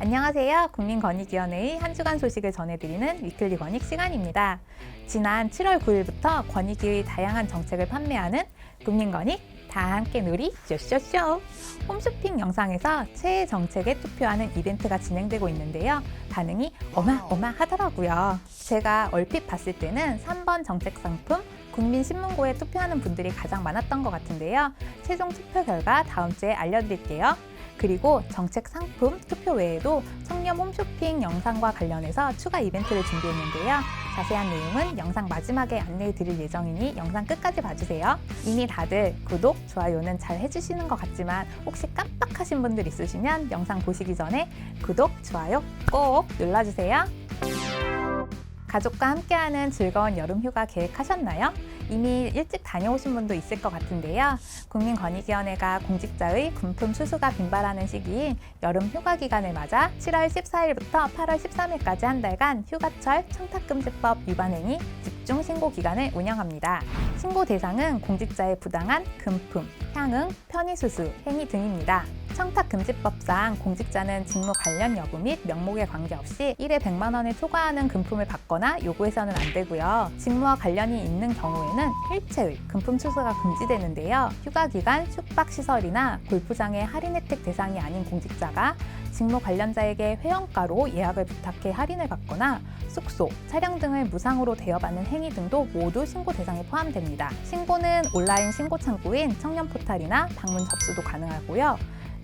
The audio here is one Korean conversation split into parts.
안녕하세요. 국민권익위원회의 한 주간 소식을 전해드리는 위클리 권익 시간입니다. 지난 7월 9일부터 권익위의 다양한 정책을 판매하는 국민권익 다 함께 놀이 쇼쇼쇼 홈쇼핑 영상에서 최애 정책에 투표하는 이벤트가 진행되고 있는데요. 반응이 어마어마하더라고요. 제가 얼핏 봤을 때는 3번 정책 상품 국민신문고에 투표하는 분들이 가장 많았던 것 같은데요. 최종 투표 결과 다음 주에 알려드릴게요. 그리고 정책 상품 투표 외에도 청렴 홈쇼핑 영상과 관련해서 추가 이벤트를 준비했는데요. 자세한 내용은 영상 마지막에 안내해 드릴 예정이니 영상 끝까지 봐주세요. 이미 다들 구독, 좋아요는 잘 해주시는 것 같지만 혹시 깜빡하신 분들 있으시면 영상 보시기 전에 구독, 좋아요 꼭 눌러주세요. 가족과 함께하는 즐거운 여름휴가 계획하셨나요? 이미 일찍 다녀오신 분도 있을 것 같은데요. 국민권익위원회가 공직자의 군품 수수가 빈발하는 시기인 여름휴가 기간을 맞아 7월 14일부터 8월 13일까지 한 달간 휴가철 청탁금지법 위반행위 집중 신고 기간을 운영합니다. 신고 대상은 공직자의 부당한 금품, 향응, 편의수수, 행위 등입니다. 청탁금지법상 공직자는 직무 관련 여부 및 명목에 관계없이 1회 100만 원을 초과하는 금품을 받거나 요구해서는 안 되고요. 직무와 관련이 있는 경우에는 일체의 금품 수수가 금지되는데요. 휴가 기간 숙박시설이나 골프장의 할인 혜택 대상이 아닌 공직자가 직무 관련자에게 회원가로 예약을 부탁해 할인을 받거나 숙소, 차량 등을 무상으로 대여받는 행위 등도 모두 신고 대상에 포함됩니다. 신고는 온라인 신고 창구인 청년포탈이나 방문 접수도 가능하고요.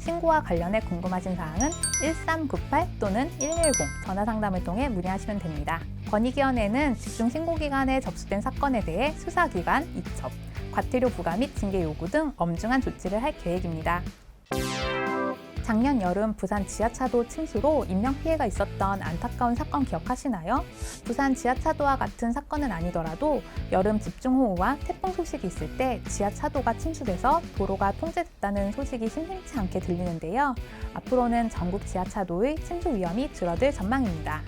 신고와 관련해 궁금하신 사항은 1398 또는 110 전화상담을 통해 문의하시면 됩니다. 권익위원회는 집중신고 기간에 접수된 사건에 대해 수사기관 이첩, 과태료 부과 및 징계 요구 등 엄중한 조치를 할 계획입니다. 작년 여름 부산 지하차도 침수로 인명피해가 있었던 안타까운 사건 기억하시나요? 부산 지하차도와 같은 사건은 아니더라도 여름 집중호우와 태풍 소식이 있을 때 지하차도가 침수돼서 도로가 통제됐다는 소식이 심심치 않게 들리는데요. 앞으로는 전국 지하차도의 침수 위험이 줄어들 전망입니다.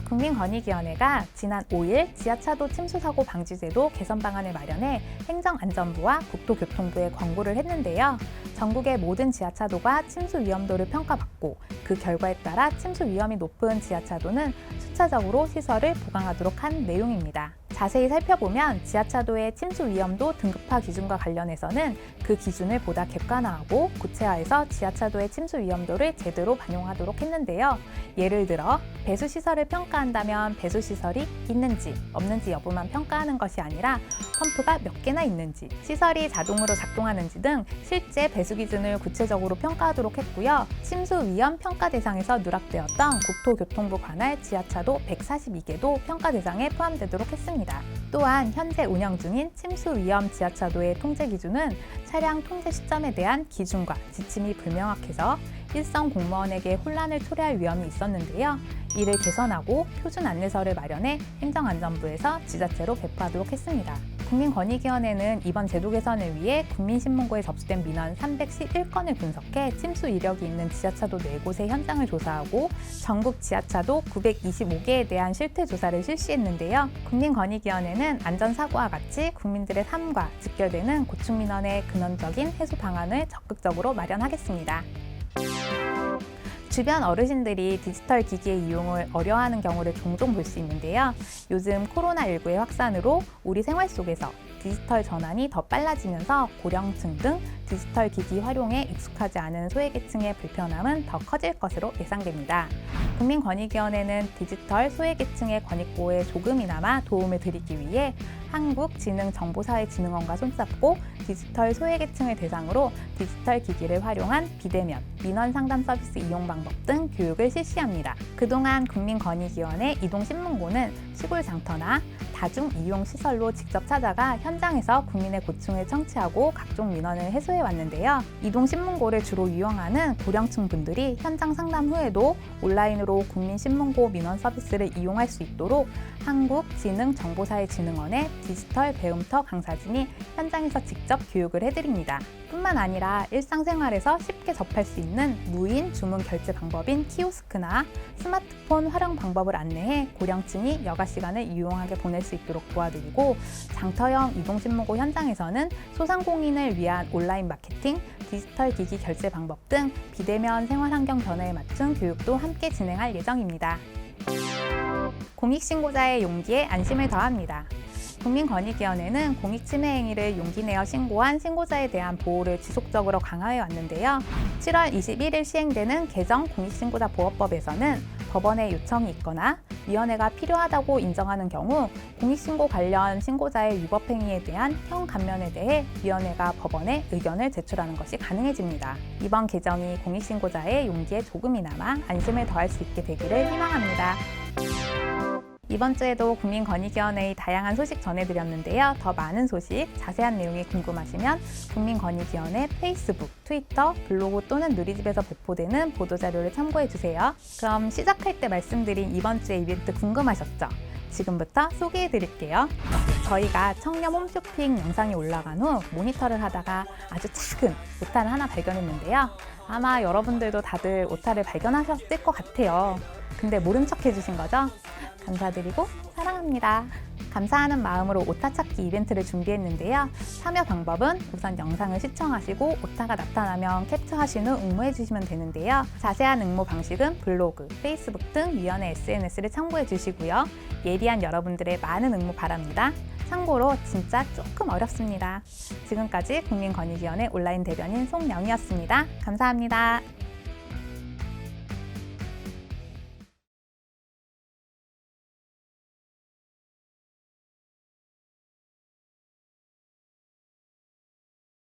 국민권익위원회가 지난 5일 지하차도 침수사고 방지제도 개선 방안을 마련해 행정안전부와 국토교통부에 권고를 했는데요. 전국의 모든 지하차도가 침수 위험도를 평가받고 그 결과에 따라 침수 위험이 높은 지하차도는 순차적으로 시설을 보강하도록 한 내용입니다. 자세히 살펴보면 지하차도의 침수 위험도 등급화 기준과 관련해서는 그 기준을 보다 객관화하고 구체화해서 지하차도의 침수 위험도를 제대로 반영하도록 했는데요. 예를 들어 배수시설을 평가한다면 배수시설이 있는지 없는지 여부만 평가하는 것이 아니라 펌프가 몇 개나 있는지, 시설이 자동으로 작동하는지 등 실제 배수 기준을 구체적으로 평가하도록 했고요. 침수 위험 평가 대상에서 누락되었던 국토교통부 관할 지하차도 142개도 평가 대상에 포함되도록 했습니다. 또한 현재 운영 중인 침수 위험 지하차도의 통제 기준은 차량 통제 시점에 대한 기준과 지침이 불명확해서 일선 공무원에게 혼란을 초래할 위험이 있었는데요. 이를 개선하고 표준 안내서를 마련해 행정안전부에서 지자체로 배포하도록 했습니다. 국민권익위원회는 이번 제도 개선을 위해 국민신문고에 접수된 민원 311건을 분석해 침수 이력이 있는 지하차도 4곳의 현장을 조사하고 전국 지하차도 925개에 대한 실태 조사를 실시했는데요. 국민권익위원회는 안전사고와 같이 국민들의 삶과 직결되는 고충민원의 근원적인 해소 방안을 적극적으로 마련하겠습니다. 주변 어르신들이 디지털 기기의 이용을 어려워하는 경우를 종종 볼 수 있는데요. 요즘 코로나19의 확산으로 우리 생활 속에서 디지털 전환이 더 빨라지면서 고령층 등 디지털 기기 활용에 익숙하지 않은 소외계층의 불편함은 더 커질 것으로 예상됩니다. 국민권익위원회는 디지털 소외계층의 권익보호에 조금이나마 도움을 드리기 위해 한국지능정보사회진흥원과 손잡고 디지털 소외계층을 대상으로 디지털 기기를 활용한 비대면, 민원상담 서비스 이용 방법 등 교육을 실시합니다. 그동안 국민권익위원회 이동신문고는 시골 장터나 다중 이용 시설로 직접 찾아가 현장에서 국민의 고충을 청취하고 각종 민원을 해소해 왔는데요. 이동신문고를 주로 이용하는 고령층 분들이 현장 상담 후에도 온라인으로 국민신문고 민원 서비스를 이용할 수 있도록 한국지능정보사회진흥원의 디지털 배움터 강사진이 현장에서 직접 교육을 해드립니다. 뿐만 아니라 일상생활에서 쉽게 접할 수 있는 무인 주문 결제 방법인 키오스크나 스마트폰 활용 방법을 안내해 고령층이 여가 시간을 유용하게 보낼 수 있도록 도와드리고, 장터형 이동신문고 현장에서는 소상공인을 위한 온라인 마케팅, 디지털 기기 결제 방법 등 비대면 생활 환경 변화에 맞춘 교육도 함께 진행할 예정입니다. 공익신고자의 용기에 안심을 더합니다. 국민권익위원회는 공익침해 행위를 용기 내어 신고한 신고자에 대한 보호를 지속적으로 강화해 왔는데요. 7월 21일 시행되는 개정 공익신고자 보호법에서는 법원의 요청이 있거나 위원회가 필요하다고 인정하는 경우 공익신고 관련 신고자의 위법 행위에 대한 형 감면에 대해 위원회가 법원에 의견을 제출하는 것이 가능해집니다. 이번 개정이 공익신고자의 용기에 조금이나마 안심을 더할 수 있게 되기를 희망합니다. 이번 주에도 국민권익위원회의 다양한 소식 전해드렸는데요. 더 많은 소식, 자세한 내용이 궁금하시면 국민권익위원회 페이스북, 트위터, 블로그 또는 누리집에서 배포되는 보도자료를 참고해주세요. 그럼 시작할 때 말씀드린 이번 주의 이벤트 궁금하셨죠? 지금부터 소개해드릴게요. 저희가 청렴 홈쇼핑 영상이 올라간 후 모니터를 하다가 아주 작은 오타를 하나 발견했는데요. 아마 여러분들도 다들 오타를 발견하셨을 것 같아요. 근데 모른 척 해주신 거죠? 감사드리고 사랑합니다. 감사하는 마음으로 오타 찾기 이벤트를 준비했는데요. 참여 방법은 우선 영상을 시청하시고 오타가 나타나면 캡처하신 후 응모해 주시면 되는데요. 자세한 응모 방식은 블로그, 페이스북 등 위원회 SNS를 참고해 주시고요. 예리한 여러분들의 많은 응모 바랍니다. 참고로 진짜 조금 어렵습니다. 지금까지 국민권익위원회 온라인 대변인 송영이었습니다. 감사합니다.